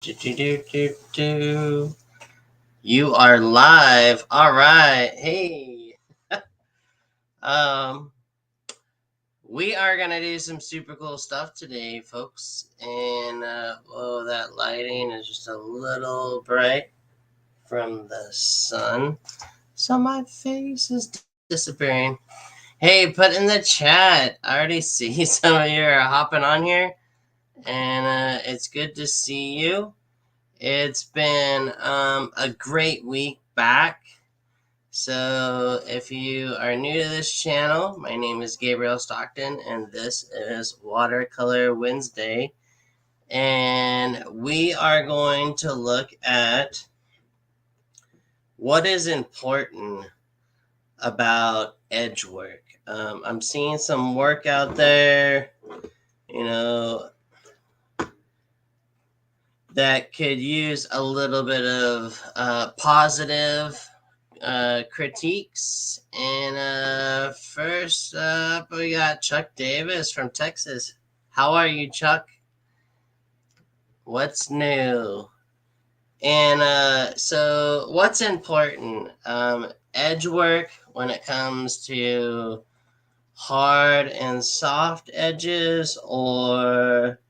Do, do, do, do, do. You are live. All right. Hey. Um, we are gonna do some super cool stuff today, folks. And oh, that lighting is just a little bright from the sun, so my face is disappearing. Hey, put in the chat. I already see some of you are hopping on here, and it's good to see you. It's been a great week back. So, if you are new to this channel, my name is Gabriel Stockton, and this is Watercolor Wednesday. And we are going to look at what is important about edge work. I'm seeing some work out there, you know, that could use a little bit of positive critiques. And first up, we got Chuck Davis from Texas. How are you, Chuck? What's new? And so, what's important? Edge work when it comes to hard and soft edges, or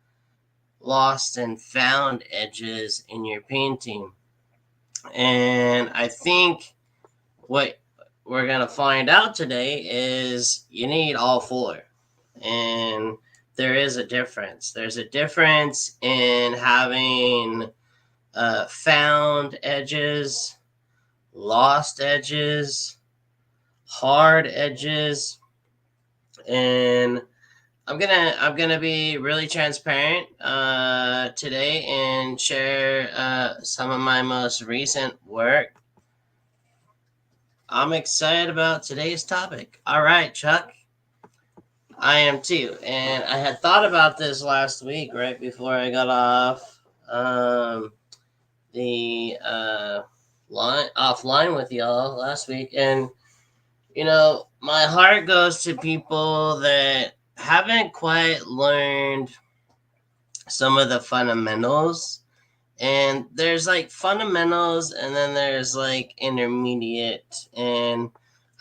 lost and found edges in your painting. And I think what we're going to find out today is you need all four. And there is a difference. There's a difference in having found edges, lost edges, hard edges, and I'm gonna be really transparent today and share some of my most recent work. I'm excited about today's topic. All right, Chuck. I am too. And I had thought about this last week, right before I got off the offline with y'all last week. And, my heart goes to people that haven't quite learned some of the fundamentals. And there's like fundamentals, and then there's like intermediate. And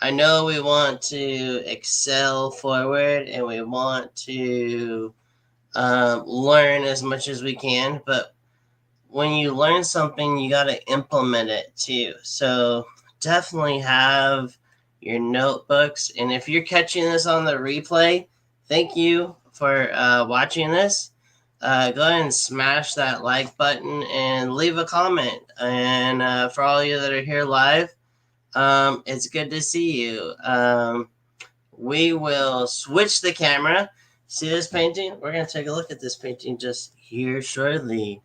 I know we want to excel forward, and we want to learn as much as we can. But when you learn something, you got to implement it too. So definitely have your notebooks. And if you're catching this on the replay, thank you for watching this. Go ahead and smash that like button and leave a comment. And for all of you that are here live, it's good to see you. We will switch the camera. See this painting? We're going to take a look at this painting just here shortly.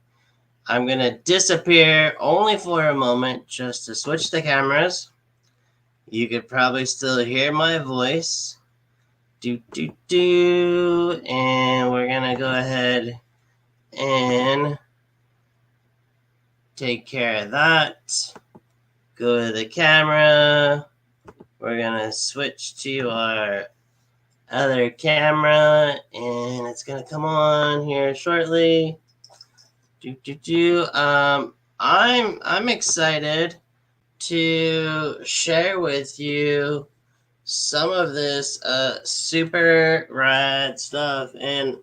I'm going to disappear only for a moment just to switch the cameras. You could probably still hear my voice. And we're going to go ahead and take care of that. Go to the camera. We're going to switch to our other camera, and it's going to come on here shortly. I'm excited to share with you some of this super rad stuff. And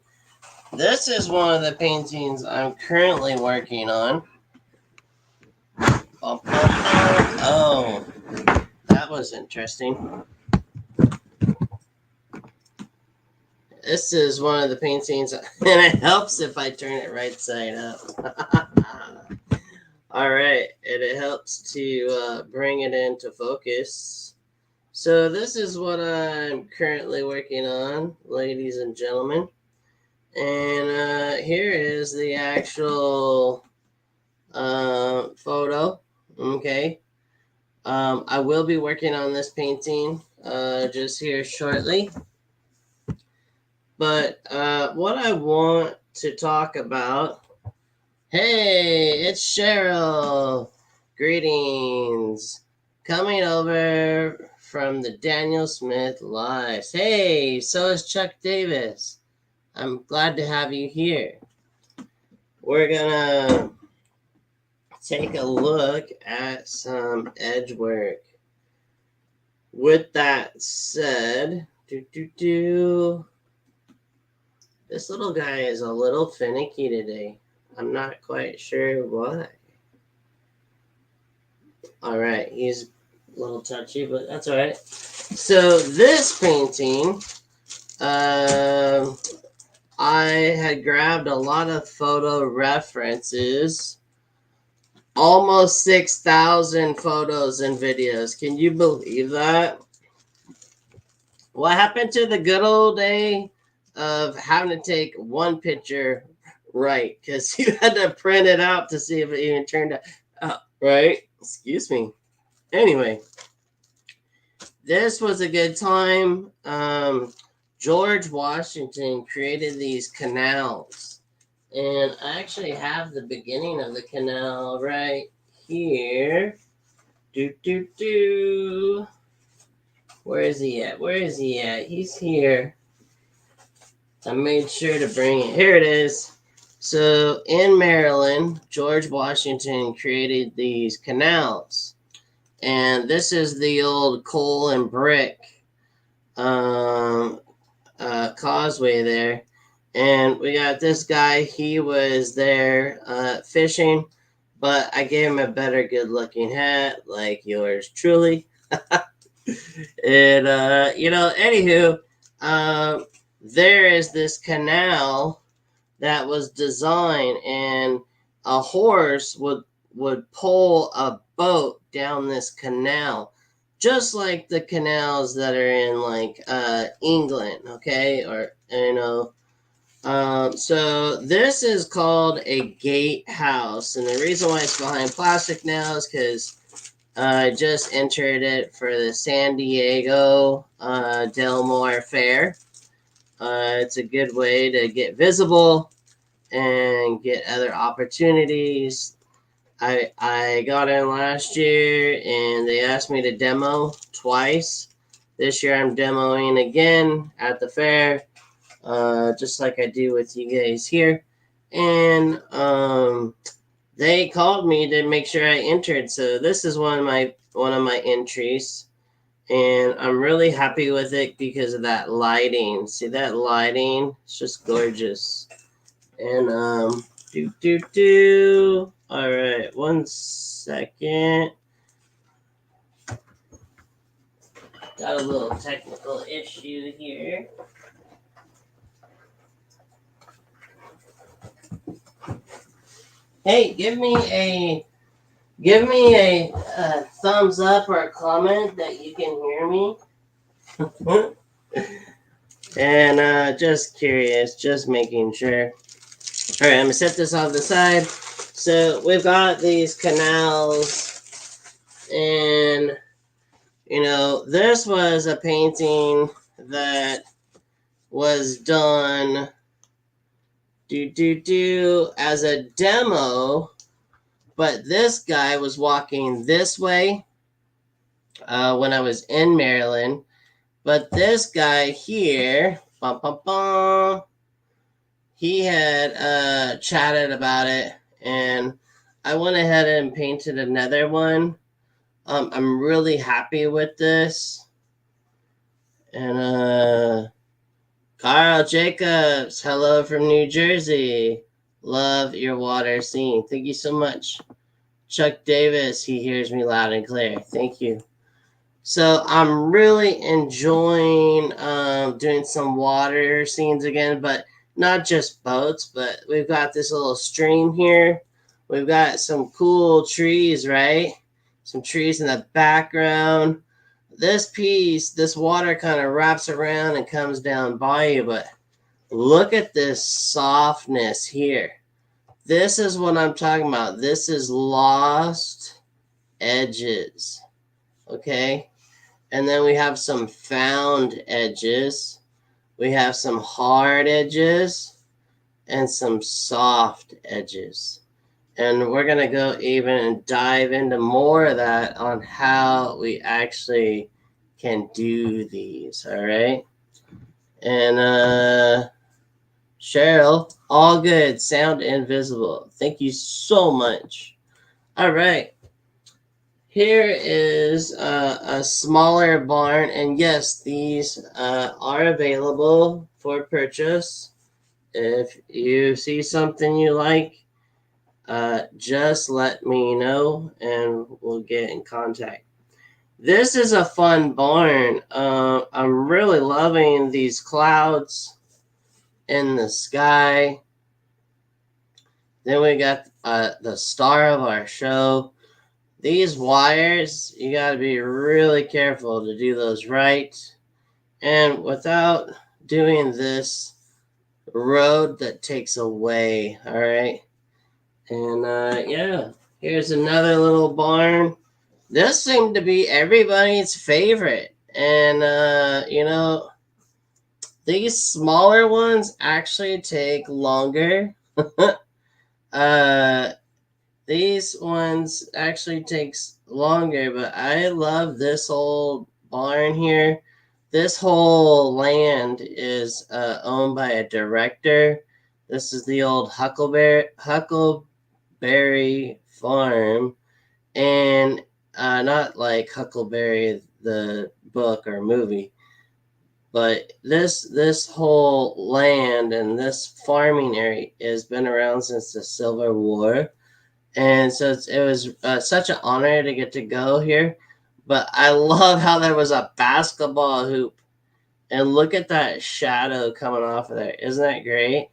this is one of the paintings I'm currently working on. Oh, that was interesting. This is one of the paintings, and it helps if I turn it right side up. All right, and it helps to bring it into focus. So this is what I'm currently working on, ladies and gentlemen. And here is the actual photo. Okay. I will be working on this painting just here shortly. But what I want to talk about, hey, it's Cheryl. Greetings. Coming over from the Daniel Smith Lives. Hey, so is Chuck Davis. I'm glad to have you here. We're gonna take a look at some edge work. With that said, this little guy is a little finicky today. I'm not quite sure why. All right, he's a little touchy, but that's all right. So this painting, I had grabbed a lot of photo references, almost 6,000 photos and videos. Can you believe that? What happened to the good old day of having to take one picture right? Because you had to print it out to see if it even turned out right. Excuse me. Anyway, this was a good time. George Washington created these canals. And I actually have the beginning of the canal right here. Where is he at? Where is he at? He's here. I made sure to bring it. Here it is. So in Maryland, George Washington created these canals. And this is the old coal and brick causeway there. And we got this guy. He was there fishing, but I gave him a better good looking hat like yours truly. And, anywho, there is this canal that was designed, and a horse would pull a boat down this canal, just like the canals that are in like England, okay, or so this is called a gatehouse, and the reason why it's behind plastic now is because I just entered it for the San Diego Del Mar Fair. It's a good way to get visible and get other opportunities. I got in last year and they asked me to demo twice. This year I'm demoing again at the fair, just like I do with you guys here. And they called me to make sure I entered. So this is one of my entries. And I'm really happy with it because of that lighting. See that lighting? It's just gorgeous. And all right, 1 second. Got a little technical issue here. Hey, give me a thumbs up or a comment that you can hear me. And just curious, just making sure. All right, I'm gonna set this off the side. So we've got these canals, and this was a painting that was done as a demo, but this guy was walking this way when I was in Maryland. But this guy here, he had chatted about it, and I went ahead and painted another one. I'm really happy with this. And Carl Jacobs, hello from New Jersey. Love your water scene. Thank you so much. Chuck Davis, he hears me loud and clear. Thank you. So I'm really enjoying doing some water scenes again, but not just boats, but we've got this little stream here. We've got some cool trees, right? Some trees in the background. This water kind of wraps around and comes down by you, but look at this softness here. This is what I'm talking about. This is lost edges, okay? And then we have some found edges. We have some hard edges and some soft edges. And we're going to go even and dive into more of that on how we actually can do these, all right? And Cheryl, all good, sound invisible. Thank you so much. All right. Here is a smaller barn, and yes, these are available for purchase. If you see something you like, just let me know and we'll get in contact. This is a fun barn. I'm really loving these clouds in the sky. Then we got the star of our show. These wires, you got to be really careful to do those right. And without doing this road that takes away, all right? And yeah, here's another little barn. This seemed to be everybody's favorite. And, these smaller ones actually take longer. uh, these ones actually takes longer, but I love this old barn here. This whole land is owned by a director. This is the old Huckleberry Farm, and not like Huckleberry the book or movie, but this whole land and this farming area has been around since the Civil War, and so it was such an honor to get to go here. But I love how there was a basketball hoop, and look at that shadow coming off of there. Isn't that great?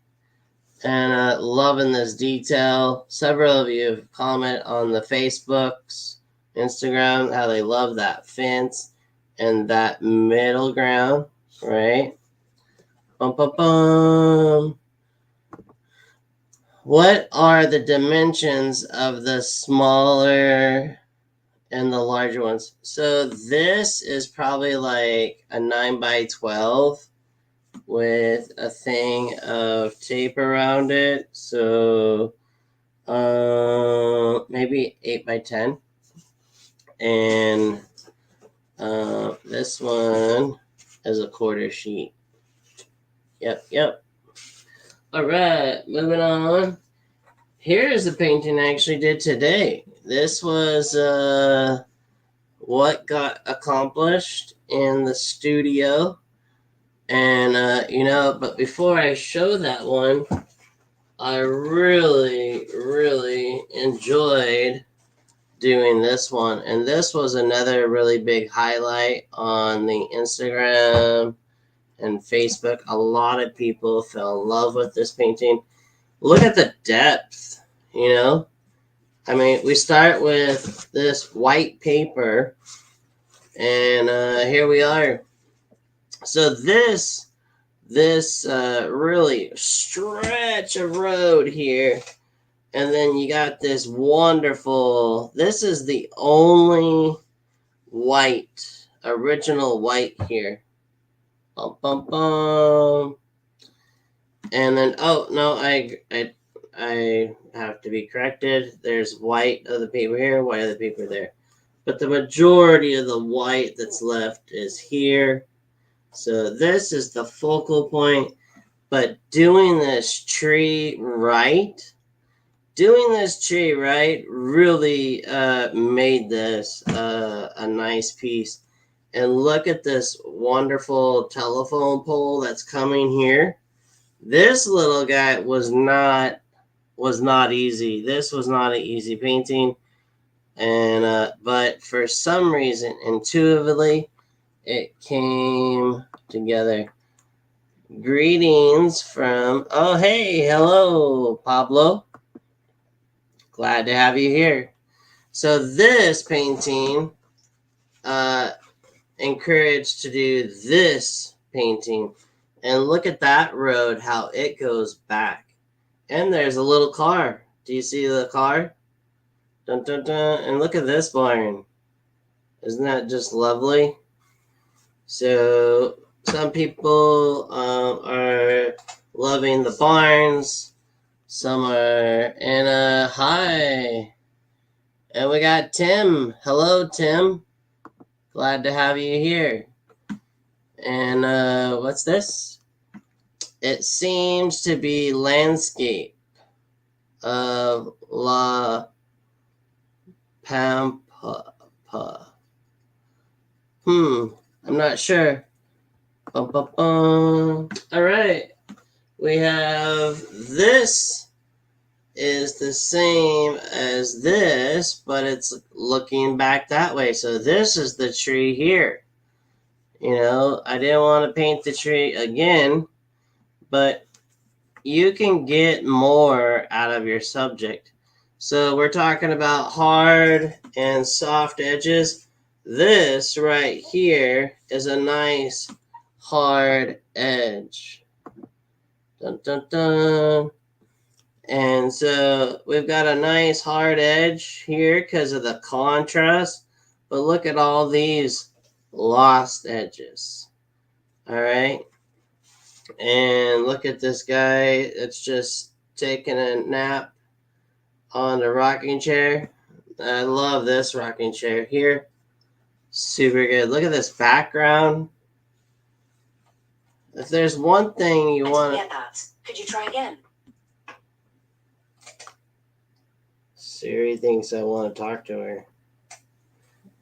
And loving this detail. Several of you have commented on the Facebooks, Instagram, how they love that fence and that middle ground, right? Bum, bum, bum. What are the dimensions of the smaller and the larger ones? So this is probably like a 9 by 12 with a thing of tape around it. So maybe 8 by 10. And this one is a quarter sheet. Yep. All right, moving on. Here's a painting I actually did today. This was what got accomplished in the studio. And, but before I show that one, I really enjoyed doing this one. And this was another really big highlight on the Instagram and Facebook. A lot of people fell in love with this painting. Look at the depth, you know? I mean, we start with this white paper, and here we are. So this really stretch of road here, and then you got this wonderful. This is the only original white here. Bum, bum, bum. And then, oh no, I have to be corrected. There's white of the paper here, white of the paper there. But the majority of the white that's left is here. So this is the focal point. But doing this tree right really made this a nice piece. And look at this wonderful telephone pole that's coming here. This little guy was not easy. This was not an easy painting, and but for some reason, intuitively, it came together. Greetings from hello Pablo. Glad to have you here. So this painting, encouraged to do this painting, and look at that road, how it goes back. And there's a little car. Do you see the car? Dun, dun, dun. And look at this barn. Isn't that just lovely? So some people are loving the barns. Some are. And hi. And we got Tim. Hello, Tim. Glad to have you here. And what's this? It seems to be landscape of La Pampa. I'm not sure. All right. We have this is the same as this, but it's looking back that way. So this is the tree here. You know, I didn't want to paint the tree again, but you can get more out of your subject. So we're talking about hard and soft edges. This right here is a nice hard edge. Dun, dun, dun. And so we've got a nice hard edge here because of the contrast. But look at all these lost edges. All right. And look at this guy that's just taking a nap on the rocking chair. I love this rocking chair here. Super good. Look at this background. If there's one thing you want to... Could you try again? Siri thinks I want to talk to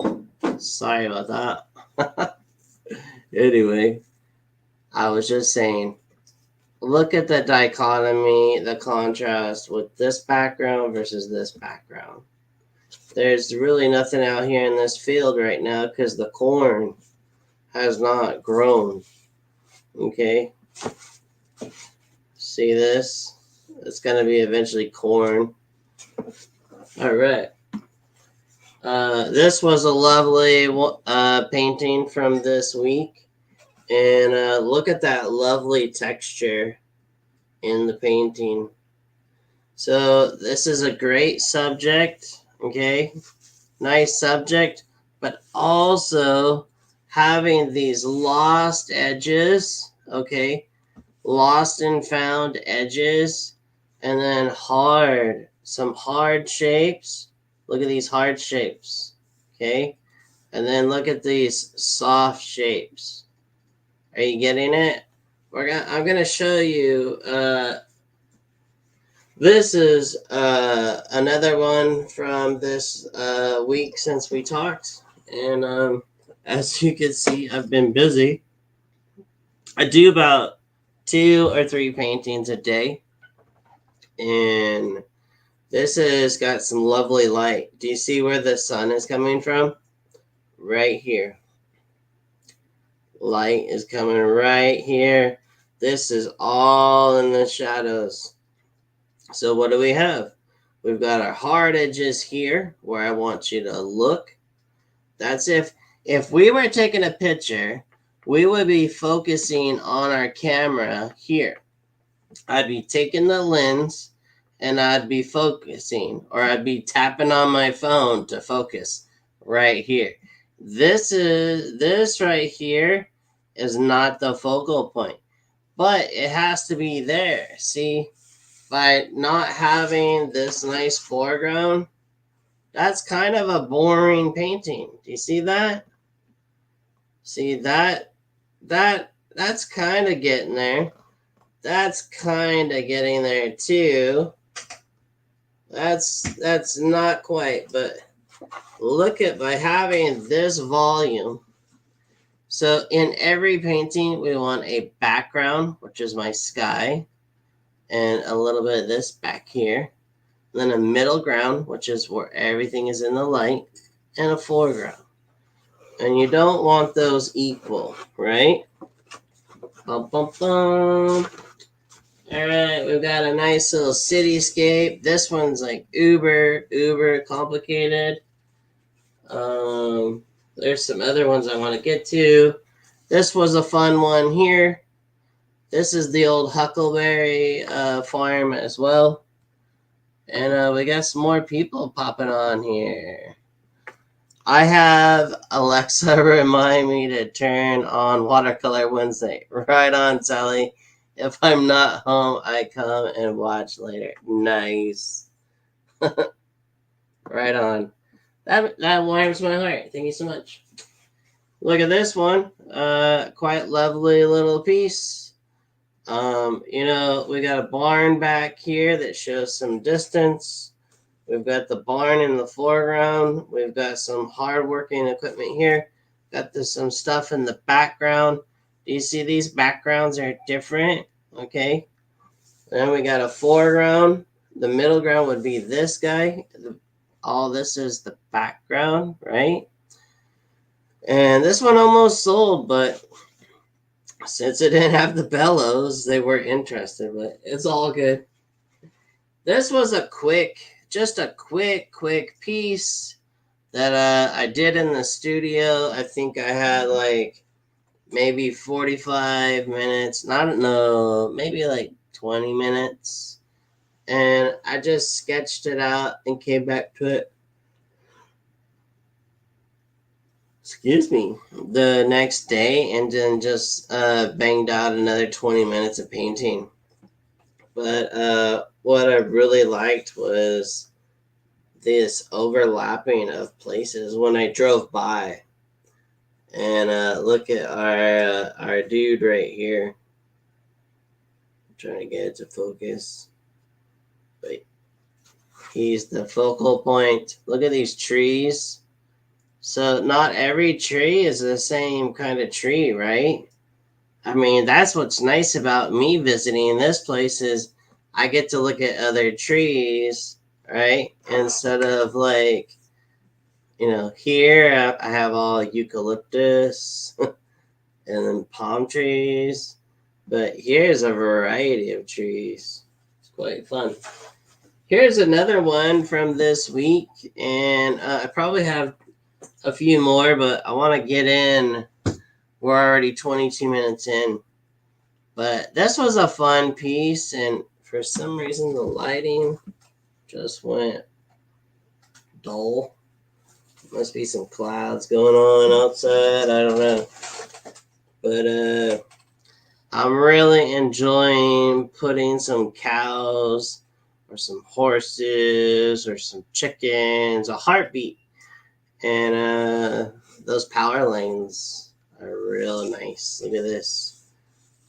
her. Sorry about that. Anyway, I was just saying, look at the dichotomy, the contrast with this background versus this background. There's really nothing out here in this field right now because the corn has not grown. Okay. See this? It's going to be eventually corn. All right. This was a lovely painting from this week. And look at that lovely texture in the painting. So this is a great subject. Okay. Nice subject. But also having these lost edges. Okay. Lost and found edges. And then hard. Some hard shapes. Look at these hard shapes. Okay. And then look at these soft shapes. Are you getting it? I'm going to show you. This is another one from this week since we talked. And as you can see, I've been busy. I do about 2 or 3 paintings a day. And this has got some lovely light. Do you see where the sun is coming from? Right here. Light is coming right here. This is all in the shadows. So what do we have? We've got our hard edges here where I want you to look. That's if we were taking a picture, we would be focusing on our camera here. I'd be taking the lens and I'd be focusing, or I'd be tapping on my phone to focus right here. This right here is not the focal point, but it has to be there. See, by not having this nice foreground, that's kind of a boring painting. Do you see that? See that? That's kind of getting there. That's kind of getting there too. That's not quite, but look at by having this volume. So in every painting, we want a background, which is my sky, and a little bit of this back here. Then a middle ground, which is where everything is in the light, and a foreground. And you don't want those equal, right? Bum, bum, bum. All right, we've got a nice little cityscape. This one's like uber complicated. There's some other ones I want to get to. This was a fun one here. This is the old Huckleberry farm as well. And we got some more people popping on here. I have Alexa remind me to turn on Watercolor Wednesday. Right on, Sally. If I'm not home, I come and watch later. Nice. Right on. That warms my heart. Thank you so much. Look at this one. Quite lovely little piece. We got a barn back here that shows some distance. We've got the barn in the foreground. We've got some hard-working equipment here. Got some stuff in the background. Do you see these backgrounds are different? Okay. Then we got a foreground. The middle ground would be this guy. All this is the background, right? And this one almost sold, but since it didn't have the bellows, they weren't interested, but it's all good. This was just a quick piece that I did in the studio. I think I had like maybe 45 minutes, maybe like 20 minutes. And I just sketched it out and came back to it. Excuse me, the next day, and then just banged out another 20 minutes of painting. But what I really liked was this overlapping of places when I drove by. And look at our dude right here. I'm trying to get it to focus. But he's the focal point. Look at these trees. So not every tree is the same kind of tree, right? I mean, that's what's nice about me visiting this place is I get to look at other trees, right? Instead of like, here I have all eucalyptus and then palm trees, but here's a variety of trees. It's quite fun. Here's another one from this week, and I probably have a few more, but I want to get in. We're already 22 minutes in. But this was a fun piece, and for some reason the lighting just went dull. Must be some clouds going on outside. I don't know. But I'm really enjoying putting some cows or some horses or some chickens, a heartbeat. And those power lanes are real nice. Look at this.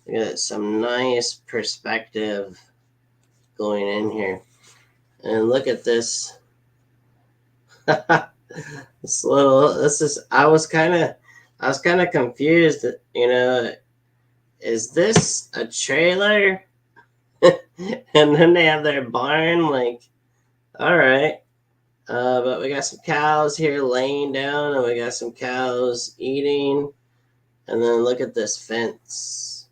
Look at that. Some nice perspective going in here. And look at this. I was kind of confused, is this a trailer? And then they have their barn, like, all right. But we got some cows here laying down, and we got some cows eating. And then look at this fence.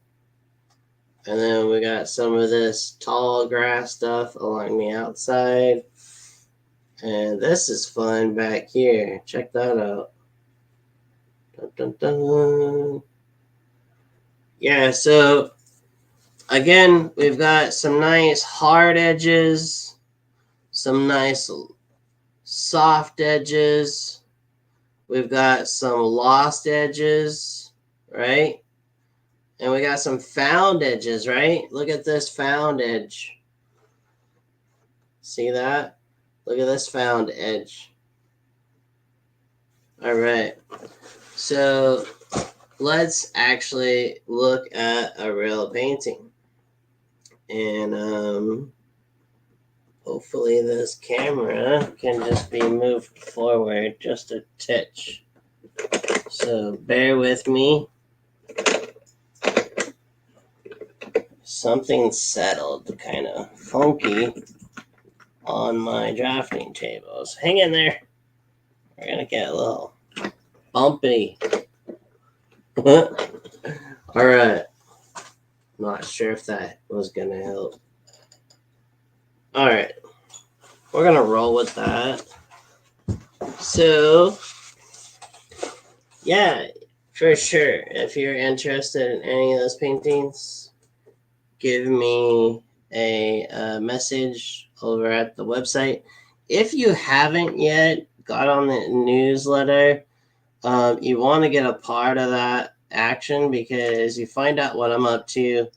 And then we got some of this tall grass stuff along the outside. And this is fun back here. Check that out. Dun, dun, dun. Yeah, so again, we've got some nice hard edges, some nice soft edges. We've got some lost edges, right? And we got some found edges, right? Look at this found edge. See that? Look at this found edge. All right. So let's actually look at a real painting. And hopefully this camera can just be moved forward just a titch. So bear with me. Something settled kind of funky on my drafting tables. Hang in there. We're going to get a little bumpy. All right. Not sure if that was going to help. All right. We're going to roll with that. So, yeah, for sure. If you're interested in any of those paintings, give me a message over at the website. If you haven't yet got on the newsletter, you want to get a part of that action because you find out what I'm up to.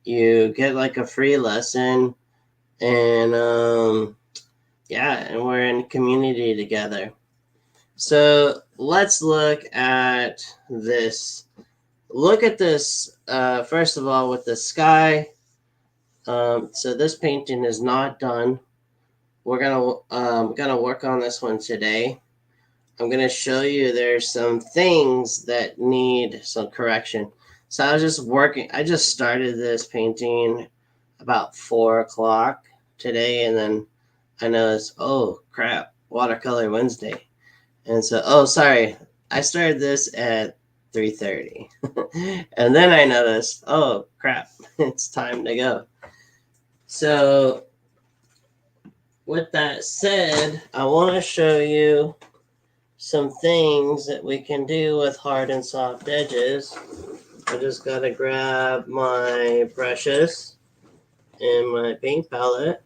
You get like a free lesson, and and we're in community together. So let's look at this. Look at this first of all with the sky. So this painting is not done. we're gonna work on this one today. I'm gonna show you there's some things that need some correction. So I was just working. I just started this painting about 4 o'clock today, and then I noticed, oh crap, Watercolor Wednesday, and so sorry, I started this at 3:30, and then I noticed, oh crap, it's time to go. So with that said, I want to show you some things that we can do with hard and soft edges. I just gotta grab my brushes and my paint palette.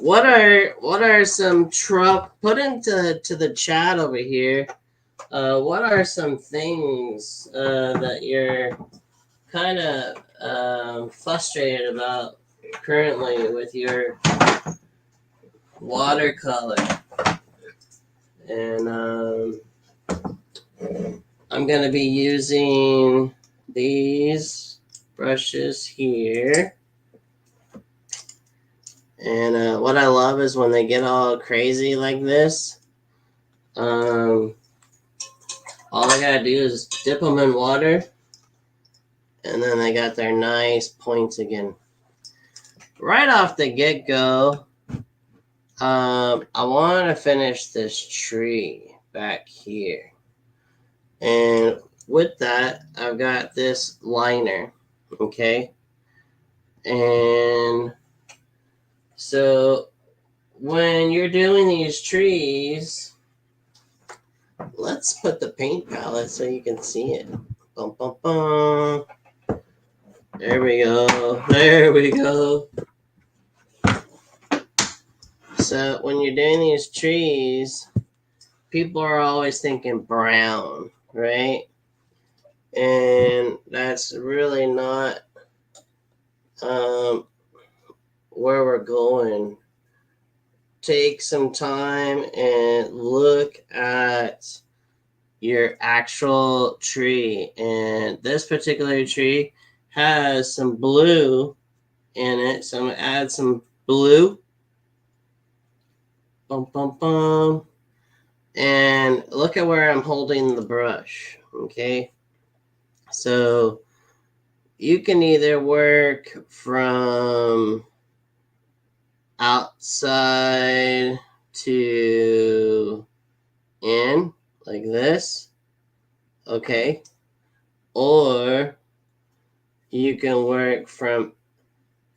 What are some put into the chat over here? What are some things that you're kind of frustrated about currently with your watercolor? And I'm going to be using these brushes here. And what I love is when they get all crazy like this, all I gotta do is dip them in water, and then they got their nice points again. Right off the get-go, I want to finish this tree back here. And with that, I've got this liner, okay? And so when you're doing these trees, let's put the paint palette so you can see it. Bum, bum, bum. There we go. There we go. So when you're doing these trees, people are always thinking brown, right? And that's really not where we're going. Take some time and look at your actual tree. And this particular tree has some blue in it, so I'm going to add some blue. Bum, bum, bum. And look at where I'm holding the brush, okay? So you can either work from outside to in, like this, okay? Or you can work from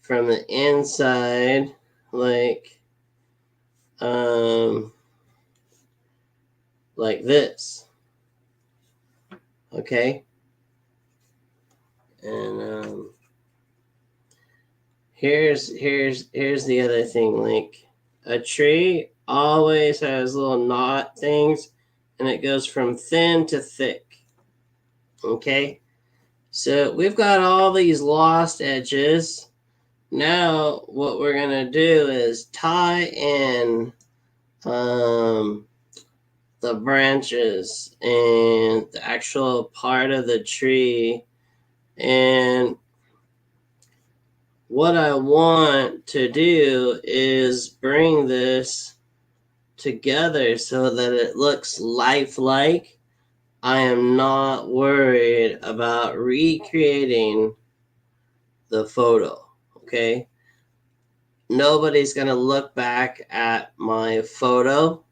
the inside, like this, okay? And here's the other thing. Like, a tree always has little knot things, and it goes from thin to thick, okay? So we've got all these lost edges. Now what we're gonna do is tie in the branches and the actual part of the tree. And what I want to do is bring this together so that it looks lifelike. I am not worried about recreating the photo, okay? Nobody's gonna look back at my photo.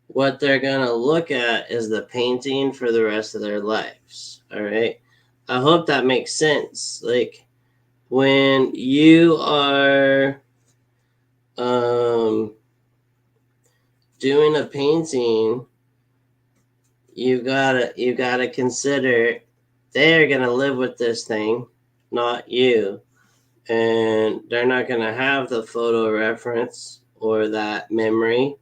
What they're gonna look at is the painting for the rest of their lives, all right? I hope that makes sense. Like, when you are doing a painting, you gotta consider they're gonna live with this thing, not you, and they're not gonna have the photo reference or that memory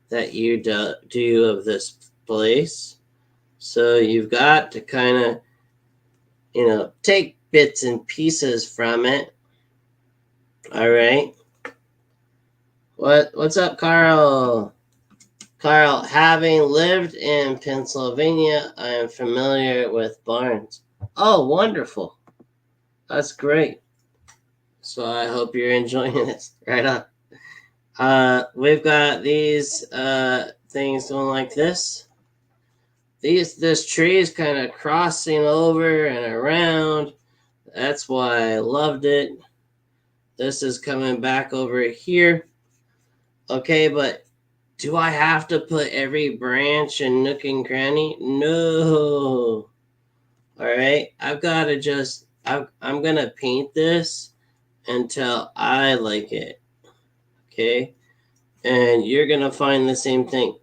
that you do of this place. So you've got to kind of take bits and pieces from it. All right. What's up, Carl? Carl, having lived in Pennsylvania, I am familiar with barns. Oh, wonderful. That's great. So I hope you're enjoying it. Right on. We've got these things going like this. This tree is kind of crossing over and around. That's why I loved it. This is coming back over here. Okay, but do I have to put every branch and nook and cranny? No. All right, I've got to just, I'm going to paint this until I like it. Okay, and you're going to find the same thing.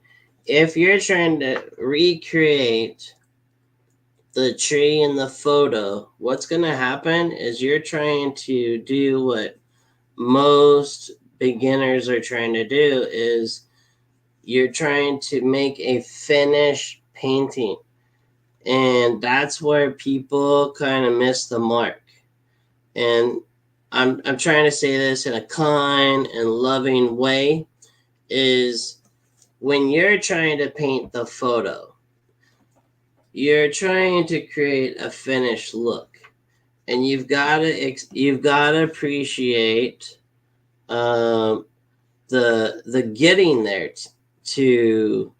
If you're trying to recreate the tree in the photo, what's going to happen is you're trying to do what most beginners are trying to do is you're trying to make a finished painting. And that's where people kind of miss the mark. And I'm trying to say this in a kind and loving way is when you're trying to paint the photo, you're trying to create a finished look. And you've got to appreciate the getting there to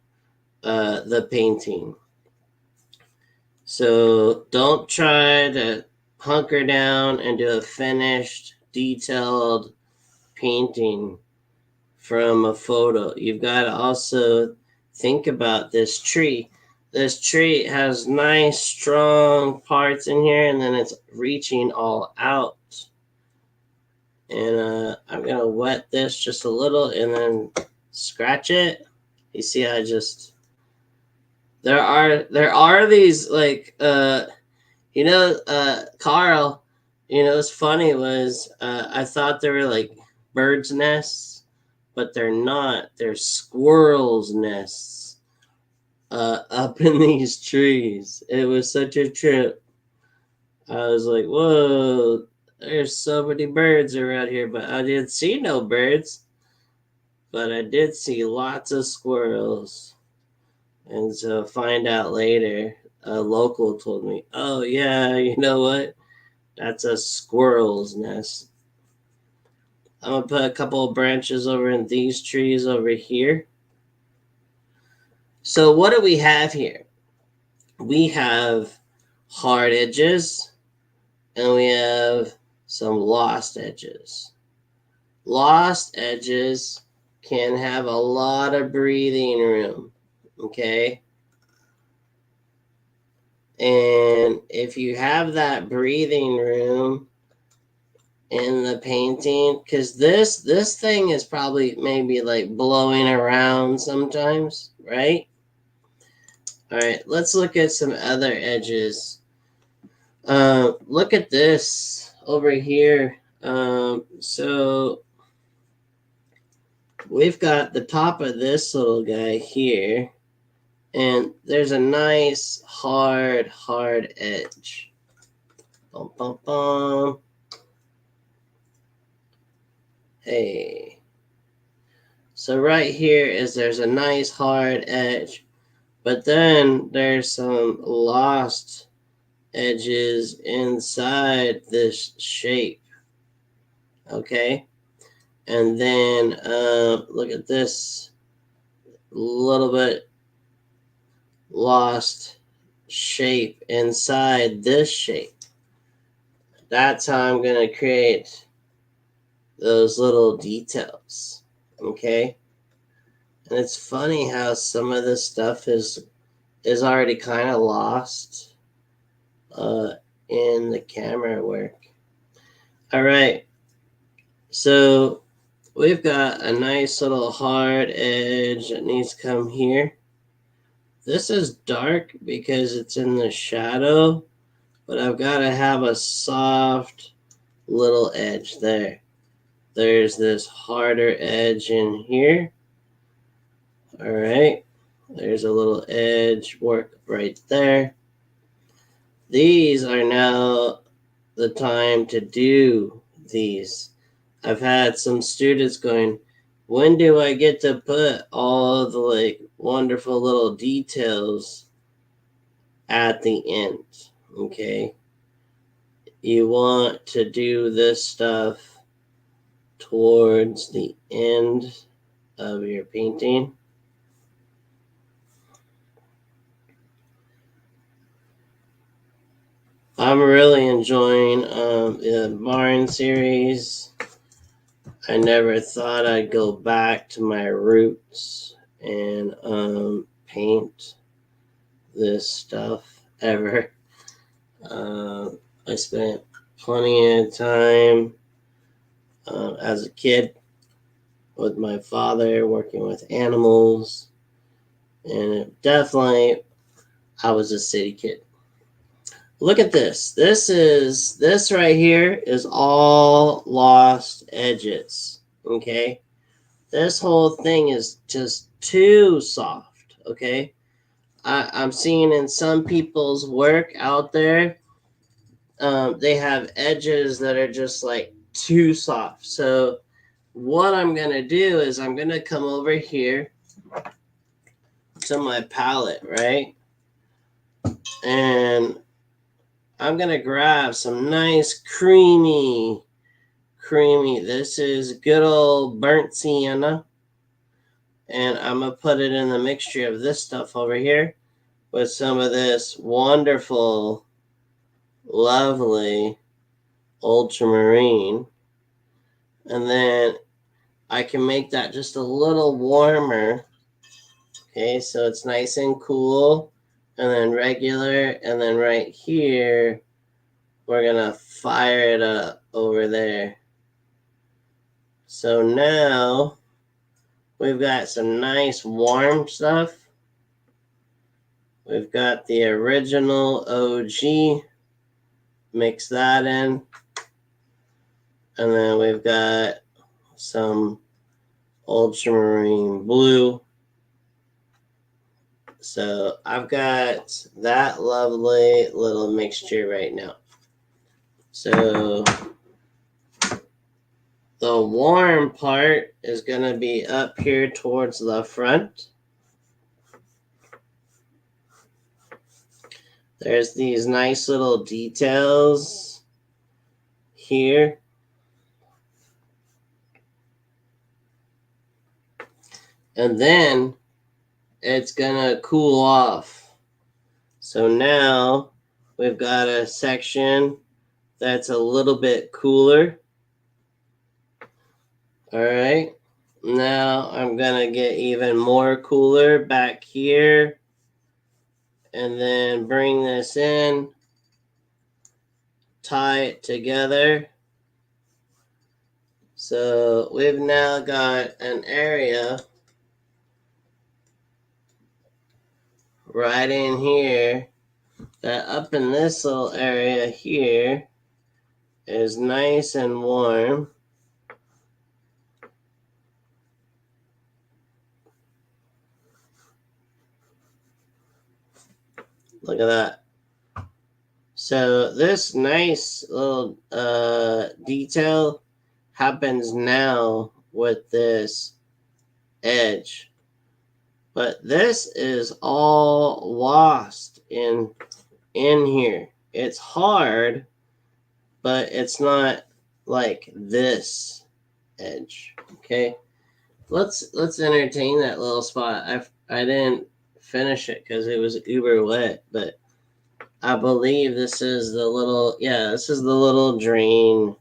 the painting. So don't try to hunker down and do a finished, detailed painting from a photo. You've got to also think about this tree. This tree has nice, strong parts in here, and then it's reaching all out. And I'm gonna wet this just a little and then scratch it. You see, there are these like Carl. What's funny was I thought they were like birds' nests, but they're not. They're squirrels' nests up in these trees. It was such a trip. I was like, whoa, there's so many birds around here, but I didn't see no birds. But I did see lots of squirrels. And so find out later, a local told me, oh, yeah, you know what? That's a squirrel's nest. I'm going to put a couple of branches over in these trees over here. So what do we have here? We have hard edges and we have some lost edges. Lost edges can have a lot of breathing room, okay? And if you have that breathing room in the painting, because this thing is probably maybe like blowing around sometimes, right? All right, let's look at some other edges. Look at this over here. So we've got the top of this little guy here, and there's a nice hard edge. Bum, bum, bum. Hey. So right here there's a nice hard edge, but then there's some lost edges inside this shape. Okay. And then look at this little bit lost shape inside this shape. That's how I'm going to create those little details. Okay. And it's funny how some of this stuff is already kind of lost in the camera work. All right. So we've got a nice little hard edge that needs to come here. This is dark because it's in the shadow, but I've got to have a soft little edge there. There's this harder edge in here. All right. There's a little edge work right there. These are now the time to do these. I've had some students going, when do I get to put all the like wonderful little details at the end? Okay. You want to do this stuff towards the end of your painting. I'm really enjoying the barn series. I never thought I'd go back to my roots and paint this stuff ever. I spent plenty of time as a kid with my father working with animals, and definitely I was a city kid. Look at this. This right here is all lost edges. Okay. This whole thing is just too soft. Okay. I'm seeing in some people's work out there, they have edges that are just like too soft. So what I'm going to do is I'm going to come over here to my palette, right? And I'm going to grab some nice creamy. This is good old burnt sienna. And I'm going to put it in the mixture of this stuff over here with some of this wonderful, lovely ultramarine. And then I can make that just a little warmer. Okay, so it's nice and cool. And then regular. And then right here, we're going to fire it up over there. So now we've got some nice warm stuff. We've got the original OG. Mix that in. And then we've got some ultramarine blue. So I've got that lovely little mixture right now. So the warm part is going to be up here towards the front. There's these nice little details here. And then it's going to cool off. So now we've got a section that's a little bit cooler. All right. Now I'm going to get even more cooler back here. And then bring this in. Tie it together. So we've now got an area right in here that up in this little area here is nice and warm. Look at that. So this nice little detail happens now with this edge. But this is all lost in here. It's hard, but it's not like this edge. Okay. Let's entertain that little spot. I didn't finish it because it was uber wet, but I believe this is the little drain.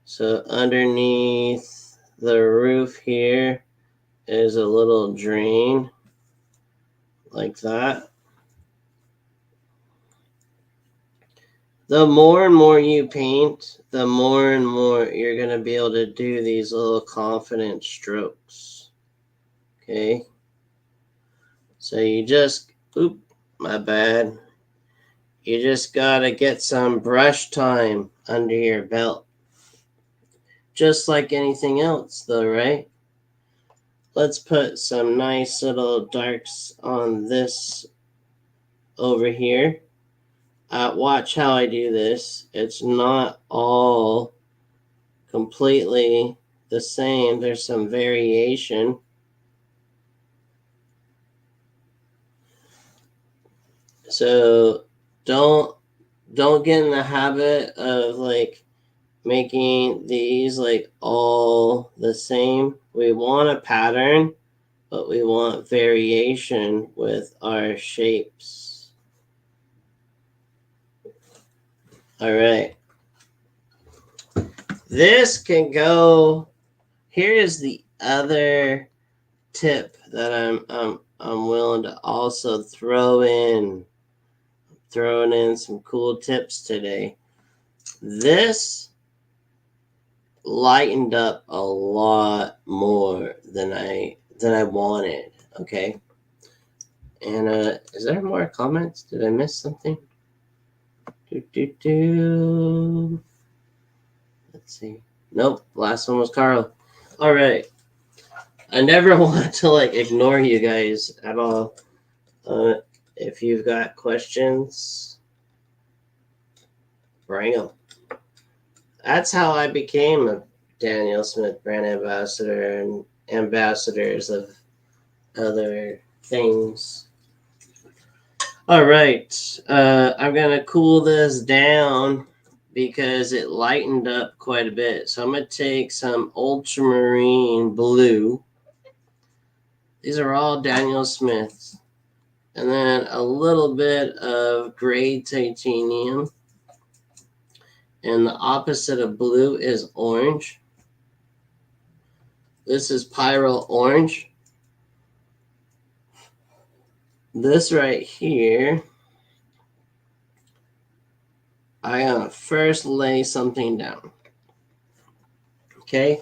So underneath the roof here is a little drain like that. The more and more you paint, the more and more you're going to be able to do these little confident strokes. Okay. So you just, my bad. You just got to get some brush time under your belt. Just like anything else though, right? Let's put some nice little darks on this over here. Watch how I do this. It's not all completely the same. There's some variation. So don't get in the habit of like making these like all the same. We want a pattern, but we want variation with our shapes. All right. This can go. Here is the other tip that I'm willing to also throw in. Throwing in some cool tips today. This lightened up a lot more than I wanted. Okay. And is there more comments? Did I miss something? Let's see. Nope. Last one was Carl. All right. I never want to like ignore you guys at all. If you've got questions, bring them. That's how I became a Daniel Smith brand ambassador and ambassadors of other things. All right. I'm going to cool this down because it lightened up quite a bit. So I'm going to take some ultramarine blue. These are all Daniel Smiths. And then a little bit of gray titanium. And the opposite of blue is orange. This is Pyro Orange. This right here, I'm going to first lay something down. Okay?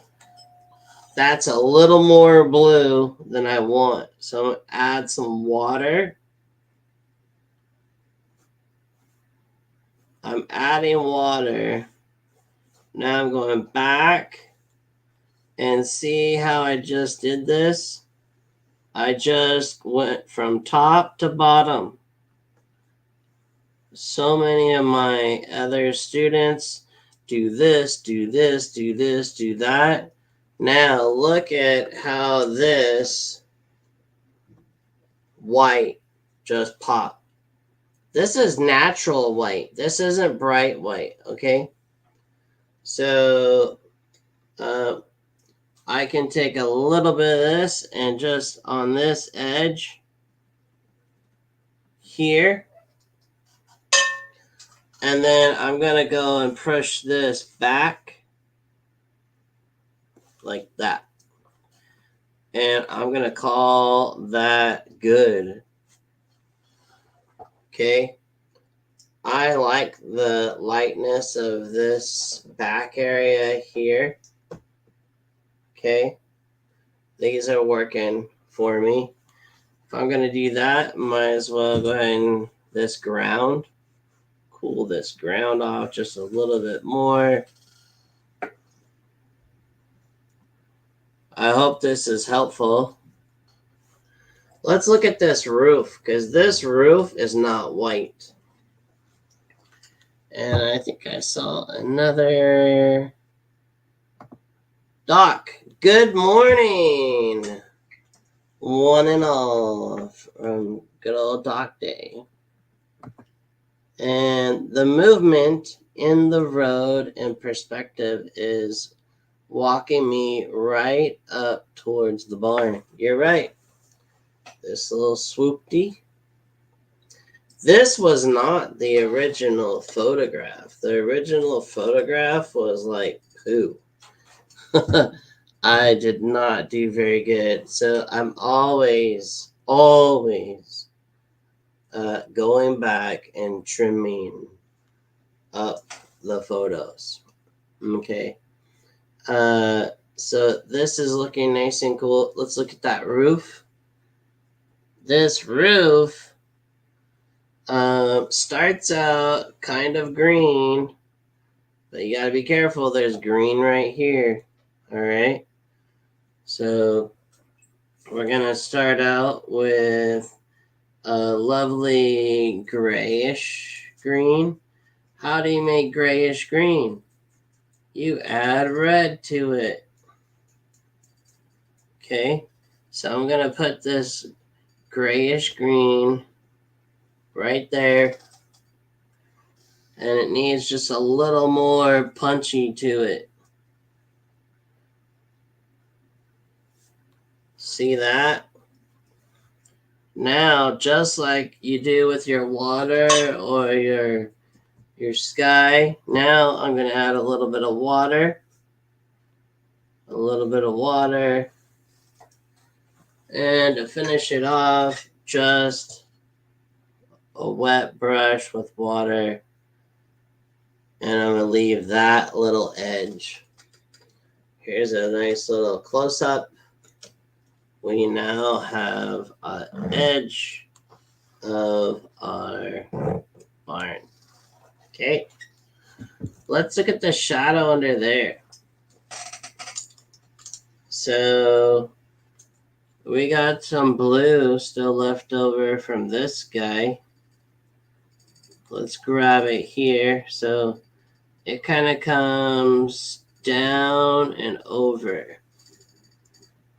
That's a little more blue than I want. So I'm going to add some water. I'm adding water. Now I'm going back and see how I just did this. I just went from top to bottom. So many of my other students do this, do this, do this, do that. Now look at how this white just popped. This is natural white. This isn't bright white, okay? So I can take a little bit of this and just on this edge here. And then I'm going to go and push this back like that. And I'm going to call that good. Okay. I like the lightness of this back area here. Okay. These are working for me. If I'm going to do that, might as well go ahead and this ground. Cool this ground off just a little bit more. I hope this is helpful. Let's look at this roof, because this roof is not white. And I think I saw another. Doc, good morning. One and all from good old Doc Day. And the movement in the road and perspective is walking me right up towards the barn. You're right. This little swoopty. This was not the original photograph. The original photograph was like poo. I did not do very good. So I'm always going back and trimming up the photos. Okay. So this is looking nice and cool. Let's look at that roof. This roof starts out kind of green, but you got to be careful. There's green right here. All right. So we're going to start out with a lovely grayish green. How do you make grayish green? You add red to it. Okay. So I'm going to put this grayish green right there. and it needs just a little more punchy to it. See that? Now, just like you do with your water or your sky, now I'm going to add a little bit of water. A little bit of water. And to finish it off, just a wet brush with water. And I'm going to leave that little edge. Here's a nice little close-up. We now have an edge of our barn. Okay. Let's look at the shadow under there. So we got some blue still left over from this guy. Let's grab it here. So it kind of comes down and over.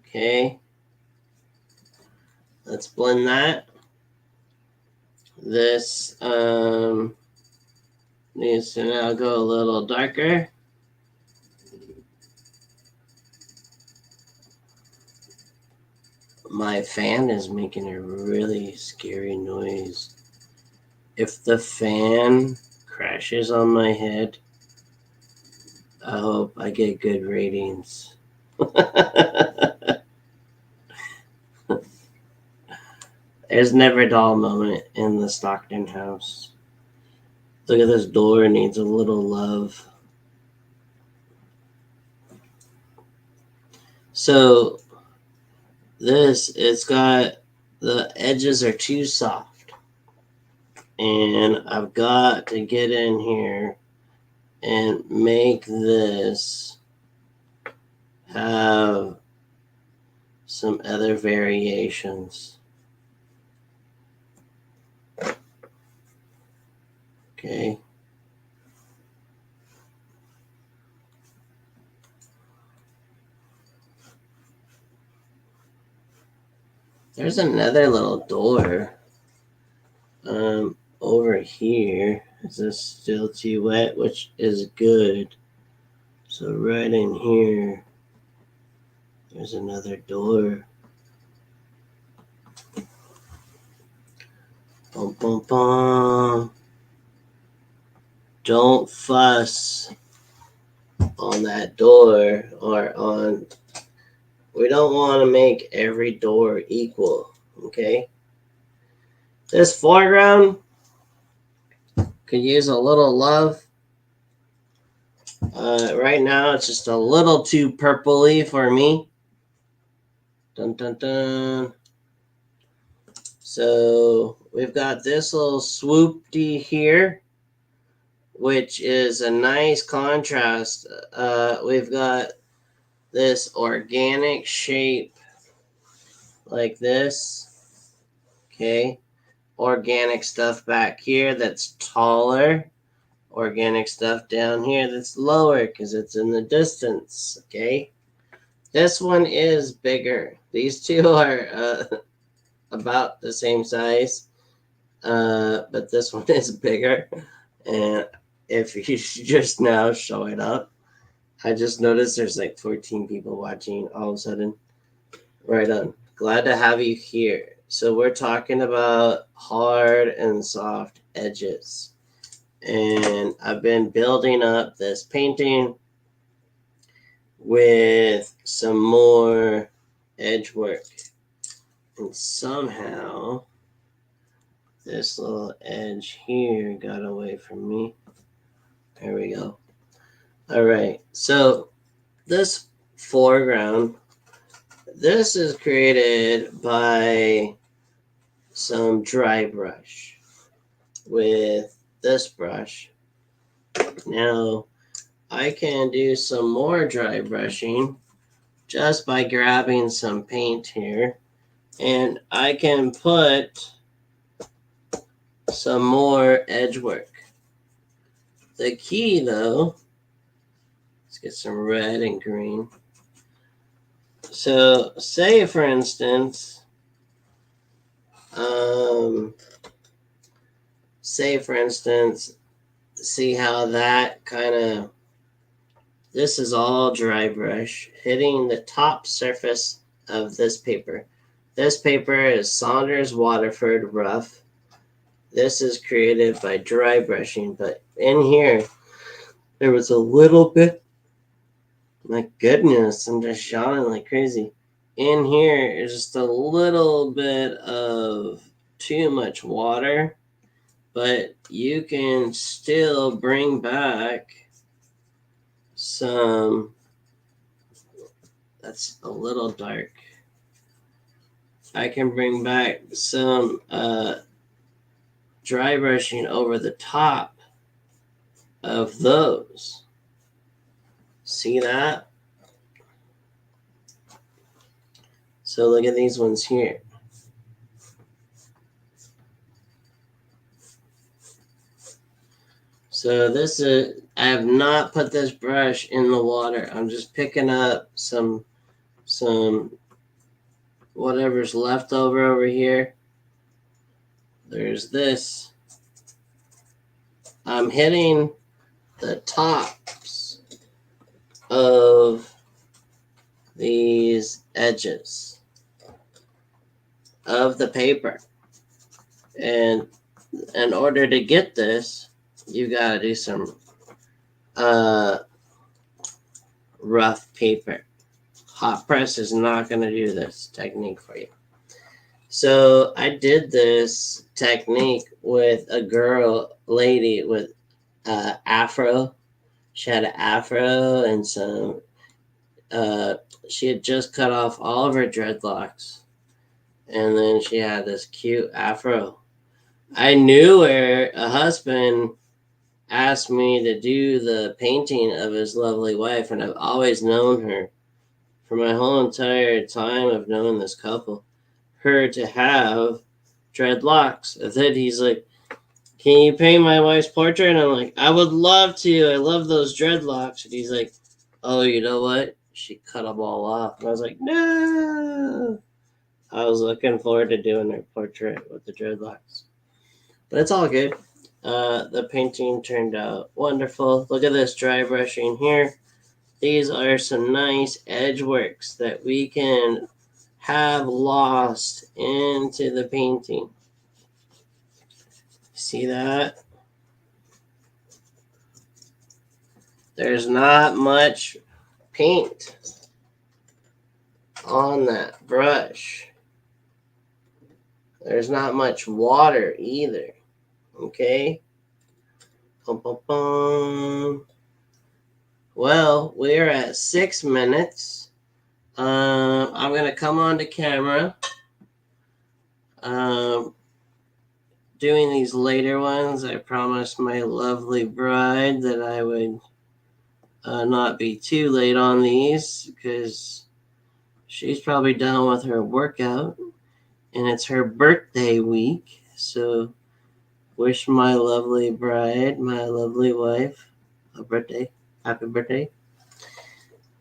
Okay. Let's blend that. This needs to now go a little darker. My fan is making a really scary noise. If the fan crashes on my head, I hope I get good ratings. There's never a dull moment in the Stockton house. Look at this door, it needs a little love. So it's got, the edges are too soft. And I've got to get in here and make this have some other variations. Okay. There's another little door over here. Is this still too wet? Which is good. So right in here, there's another door. Bum, bum, bum. Don't fuss on that door or on. We don't want to make every door equal, okay? This foreground could use a little love. Right now, it's just a little too purpley for me. Dun, dun, dun. So we've got this little swoopty here, which is a nice contrast. We've got this organic shape like this. Okay. Organic stuff back here that's taller. Organic stuff down here that's lower because it's in the distance. Okay. This one is bigger. These two are about the same size. But this one is bigger. And if you just now showing up, I just noticed there's like 14 people watching all of a sudden. Right on. Glad to have you here. So we're talking about hard and soft edges. And I've been building up this painting with some more edge work. And somehow this little edge here got away from me. There we go. All right. So this foreground, this is created by some dry brush with this brush. Now I can do some more dry brushing just by grabbing some paint here, and I can put some more edge work. The key though, let's get some red and green. So say for instance, see how that kind of, this is all dry brush hitting the top surface of this paper. This paper is Saunders Waterford Rough. This is created by dry brushing, but in here, there was a little bit, my goodness, I'm just yawning like crazy. In here is just a little bit of too much water, but you can still bring back some, that's a little dark. I can bring back some dry brushing over the top of those. See that? So look at these ones here. So this is, I have not put this brush in the water. I'm just picking up some whatever's left over here. There's this. I'm hitting the tops of these edges of the paper. And in order to get this, you gotta do some rough paper. Hot press is not gonna do this technique for you. So I did this technique with a lady with afro. She had an afro and some, she had just cut off all of her dreadlocks. And then she had this cute afro. I knew her husband asked me to do the painting of his lovely wife, and I've always known her for my whole entire time of knowing this couple, her to have dreadlocks. And then he's like, "Can you paint my wife's portrait?" And I'm like, "I would love to. I love those dreadlocks." And he's like, "Oh, you know what? She cut them all off." And I was like, "No." I was looking forward to doing her portrait with the dreadlocks. But it's all good. The painting turned out wonderful. Look at this dry brushing here. These are some nice edge works that we can have lost into the painting. See that? There's not much paint on that brush. There's not much water either. Okay? Bum, bum, bum. Well, we're at 6 minutes. I'm going to come on to camera. Doing these later ones, I promised my lovely bride that I would not be too late on these because she's probably done with her workout and it's her birthday week. So wish my lovely bride, my lovely wife, a birthday. Happy birthday.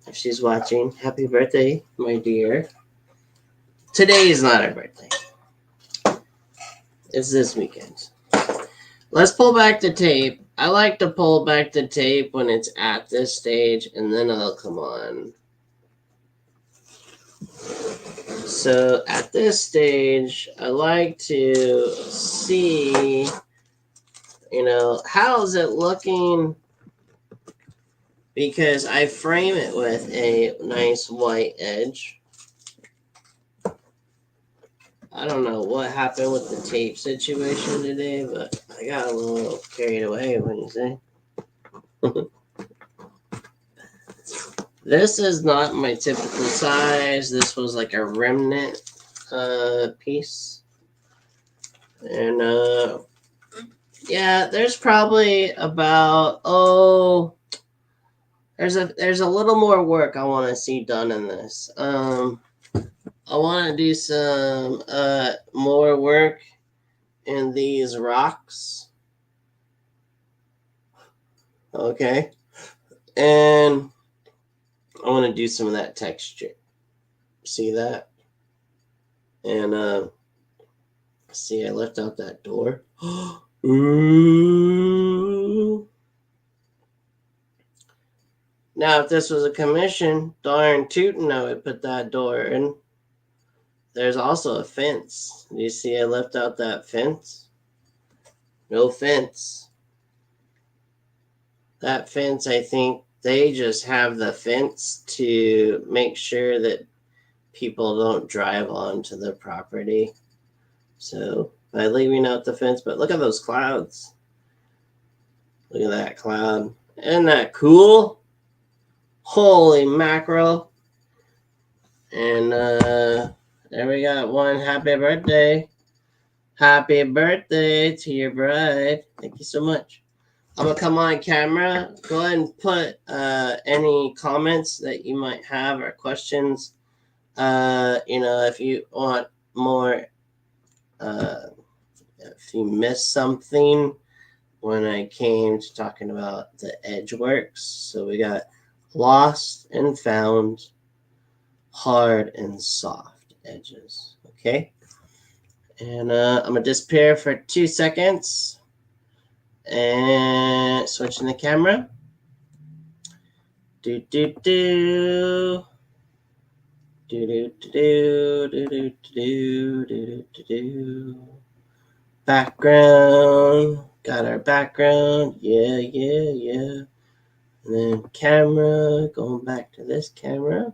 If she's watching, happy birthday, my dear. Today is not her birthday. It's this weekend. Let's pull back the tape. I like to pull back the tape when it's at this stage, and then I'll come on. So at this stage, I like to see, how is it looking? Because I frame it with a nice white edge. I don't know what happened with the tape situation today, but I got a little carried away, wouldn't you say? This is not my typical size. This was like a remnant piece. And yeah, there's probably about, there's a little more work I want to see done in this. I want to do some more work in these rocks. Okay. And I want to do some of that texture. See that? And see, I left out that door. Ooh. Now, if this was a commission, darn tootin' I would put that door in. There's also a fence. Do you see I left out that fence? No fence. That fence, I think they just have the fence to make sure that people don't drive onto the property. So by leaving out the fence, but look at those clouds. Look at that cloud. Isn't that cool? Holy mackerel. And there we got one. Happy birthday. Happy birthday to your bride. Thank you so much. I'm going to come on camera. Go ahead and put any comments that you might have or questions. If you want more, if you missed something when I came to talking about the edge works. So we got lost and found, hard and soft edges. Okay. And I'm going to disappear for 2 seconds. And switching the camera. Do do do. Do do do do do do do do do. Background. Got our background. Yeah, yeah, yeah. And then camera. Going back to this camera.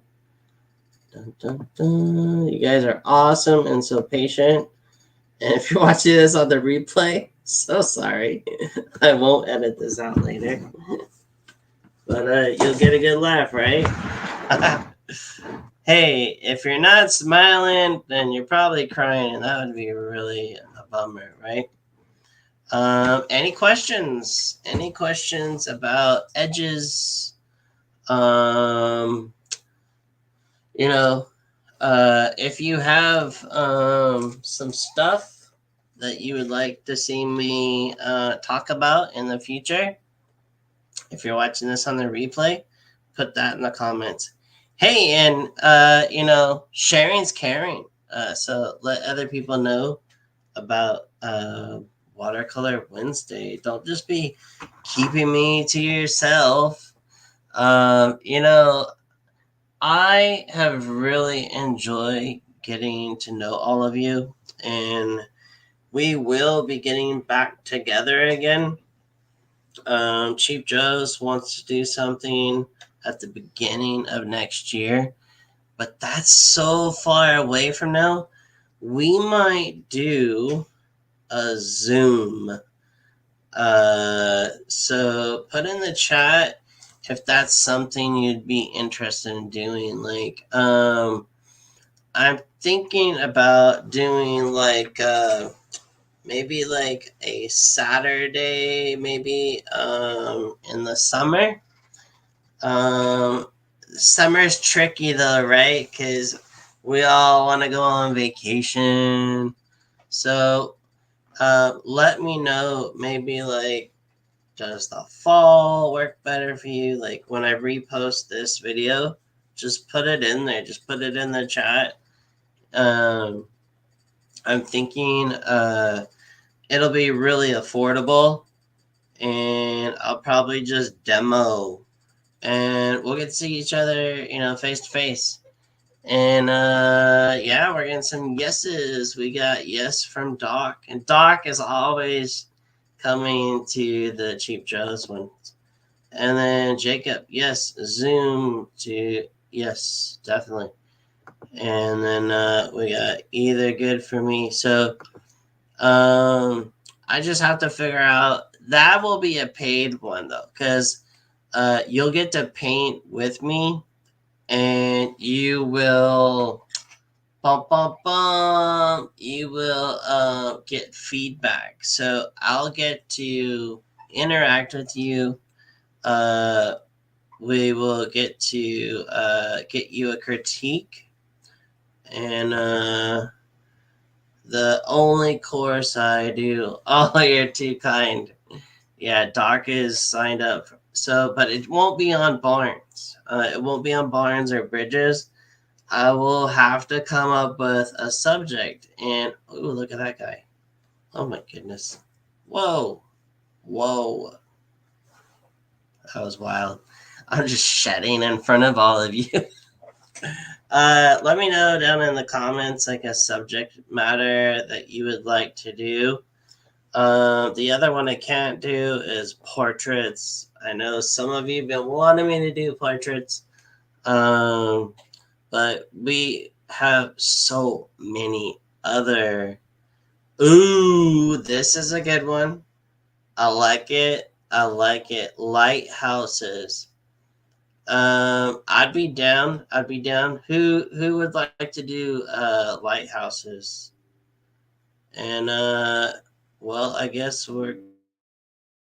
Dun, dun, dun. You guys are awesome and so patient. And if you're watching this on the replay, so sorry. I won't edit this out later. But you'll get a good laugh, right? Hey, if you're not smiling, then you're probably crying, and that would be really a bummer, right? Any questions? Any questions about edges? If you have some stuff that you would like to see me talk about in the future, if you're watching this on the replay, put that in the comments. Hey, and sharing's caring. So let other people know about Watercolor Wednesday. Don't just be keeping me to yourself. I have really enjoyed getting to know all of you, and we will be getting back together again. Chief Joe's wants to do something at the beginning of next year, but that's so far away from now. We might do a Zoom. So put in the chat if that's something you'd be interested in doing. Like, I'm thinking about doing like maybe like a Saturday, maybe in the summer. Summer's tricky though, right? Because we all want to go on vacation. So let me know, maybe like, does the fall work better for you? Like when I repost this video, just put it in there. Just put it in the chat. I'm thinking it'll be really affordable, and I'll probably just demo, and we'll get to see each other, face to face. And yeah, we're getting some yeses. We got yes from Doc, and Doc is always coming to the Cheap Joe's ones. And then Jacob, yes. Zoom to yes, definitely. And then we got either good for me. So I just have to figure out, that will be a paid one though, because you'll get to paint with me, and you will you will get feedback. So I'll get to interact with you. We will get to get you a critique. And the only course I do, oh, you're too kind. Yeah, Doc is signed up. So, but it won't be on Barnes. It won't be on Barnes or Bridges. I will have to come up with a subject. And, ooh, look at that guy. Oh my goodness. Whoa. That was wild. I'm just shedding in front of all of you. Let me know down in the comments like a subject matter that you would like to do. The other one I can't do is portraits. I know some of you have been wanting me to do portraits, um, but we have so many other. Ooh, this is a good one. I like it. I like it. Lighthouses. I'd be down. I'd be down. Who would like to do lighthouses? And well, I guess we're gonna wrap it up here.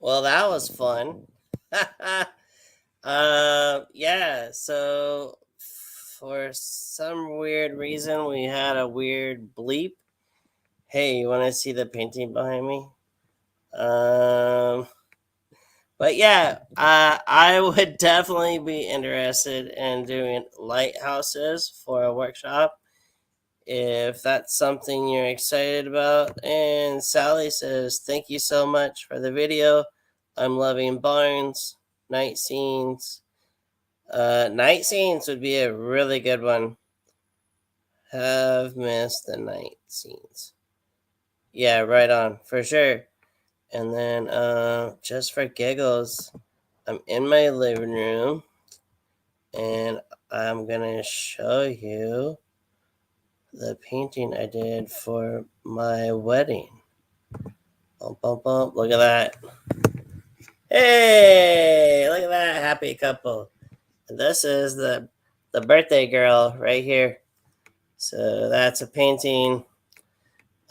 Well, that was fun. Yeah. So for some weird reason, we had a weird bleep. Hey, you want to see the painting behind me? Um, but yeah, I would definitely be interested in doing lighthouses for a workshop if that's something you're excited about. And Sally says, "Thank you so much for the video. I'm loving barns, night scenes. Night scenes would be a really good one. Have missed the night scenes. Yeah, right on, for sure." And then just for giggles, I'm in my living room and I'm gonna show you the painting I did for my wedding. Bump, bump, bump. Look at that. Hey, look at that happy couple. And this is the birthday girl right here. So that's a painting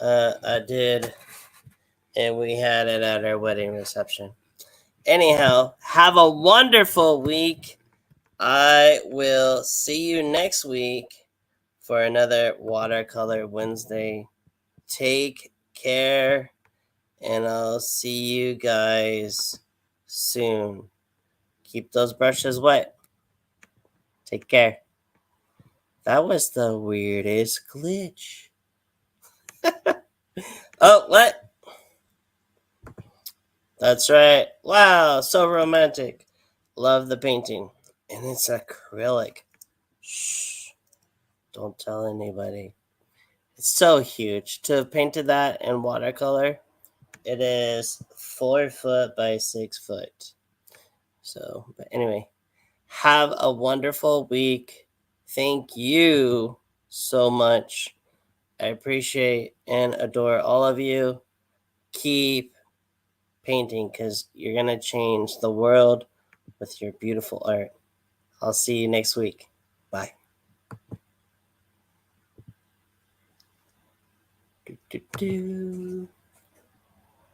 I did, and we had it at our wedding reception. Anyhow, have a wonderful week. I will see you next week for another Watercolor Wednesday. Take care, and I'll see you guys soon. Keep those brushes wet. Take care. That was the weirdest glitch. Oh, what? That's right. Wow, so romantic. Love the painting. And it's acrylic. Shh, don't tell anybody. It's so huge. To have painted that in watercolor, it is 4 foot by 6 foot. So, but anyway, have a wonderful week. Thank you so much. I appreciate and adore all of you. Keep painting because you're going to change the world with your beautiful art. I'll see you next week. Bye. Do, do, do.